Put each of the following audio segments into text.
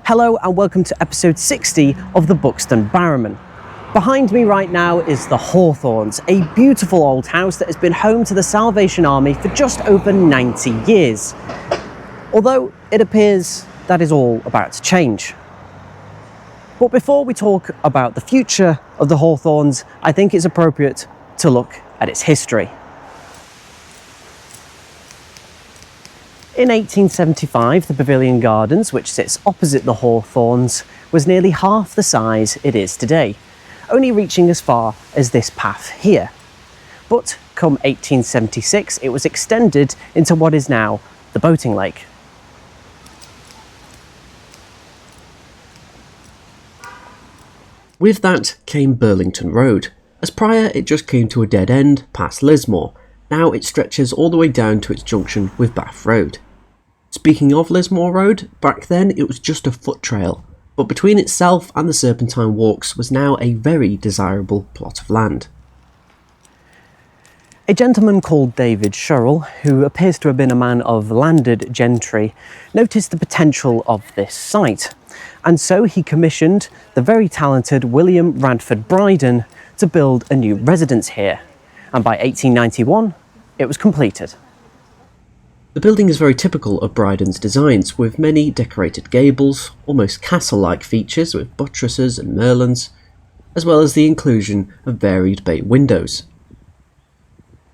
Hello and welcome to episode 60 of the Buxton Barrow Man. Behind me right now is the Hawthorns, a beautiful old house that has been home to the Salvation Army for just over 90 years. Although it appears that is all about to change. But before we talk about the future of the Hawthorns, I think it's appropriate to look at its history. In 1875, the Pavilion Gardens, which sits opposite the Hawthorns, was nearly half the size it is today, only reaching as far as this path here. But come 1876, it was extended into what is now the boating lake. With that came Burlington Road, as prior it just came to a dead end past Lismore. Now it stretches all the way down to its junction with Bath Road. Speaking of Lismore Road, back then it was just a foot trail, but between itself and the Serpentine Walks was now a very desirable plot of land. A gentleman called David Sherrill, who appears to have been a man of landed gentry, noticed the potential of this site, and so he commissioned the very talented William Radford Bryden to build a new residence here, and by 1891 it was completed. The building is very typical of Bryden's designs, with many decorated gables, almost castle-like features with buttresses and merlons, as well as the inclusion of varied bay windows.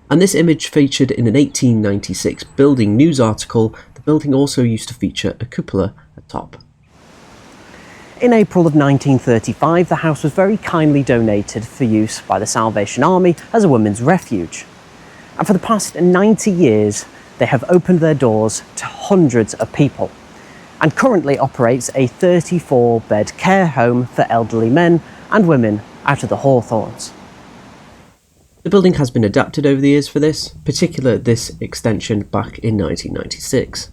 And this image featured in an 1896 building news article. The building also used to feature a cupola atop. In April of 1935, the house was very kindly donated for use by the Salvation Army as a women's refuge. And for the past 90 years, they have opened their doors to hundreds of people, and currently operates a 34-bed care home for elderly men and women out of the Hawthorns. The building has been adapted over the years for this, particularly this extension back in 1996.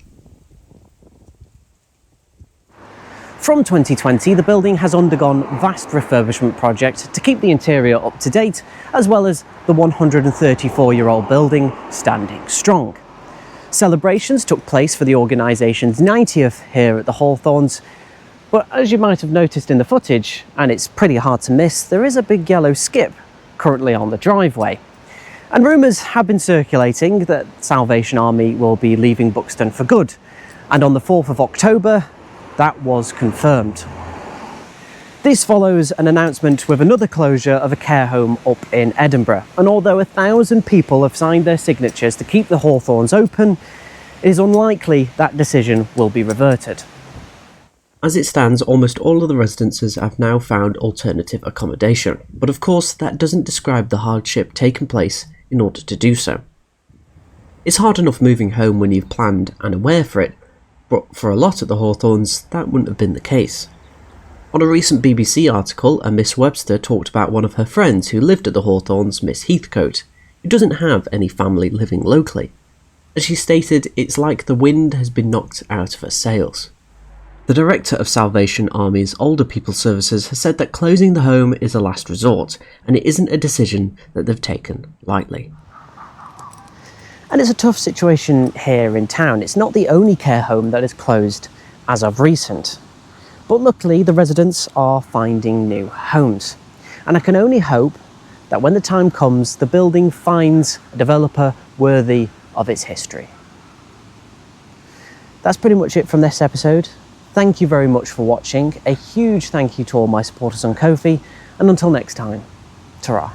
From 2020, the building has undergone vast refurbishment project to keep the interior up to date, as well as the 134-year-old building standing strong. Celebrations took place for the organisation's 90th here at the Hawthorns, but as you might have noticed in the footage, and it's pretty hard to miss, there is a big yellow skip currently on the driveway. And rumours have been circulating that Salvation Army will be leaving Buxton for good, and on the 4th of October, that was confirmed. This follows an announcement with another closure of a care home up in Edinburgh, and although 1,000 people have signed their signatures to keep the Hawthorns open, it is unlikely that decision will be reverted. As it stands, almost all of the residences have now found alternative accommodation, but of course that doesn't describe the hardship taken place in order to do so. It's hard enough moving home when you've planned and aware for it, but for a lot of the Hawthorns that wouldn't have been the case. On a recent BBC article, a Miss Webster talked about one of her friends who lived at the Hawthorns, Miss Heathcote, who doesn't have any family living locally. As she stated, it's like the wind has been knocked out of her sails. The director of Salvation Army's Older People Services has said that closing the home is a last resort, and it isn't a decision that they've taken lightly. And it's a tough situation here in town. It's not the only care home that is closed as of recent. But luckily, the residents are finding new homes. And I can only hope that when the time comes, the building finds a developer worthy of its history. That's pretty much it from this episode. Thank you very much for watching. A huge thank you to all my supporters on Ko-fi. And until next time, ta-ra.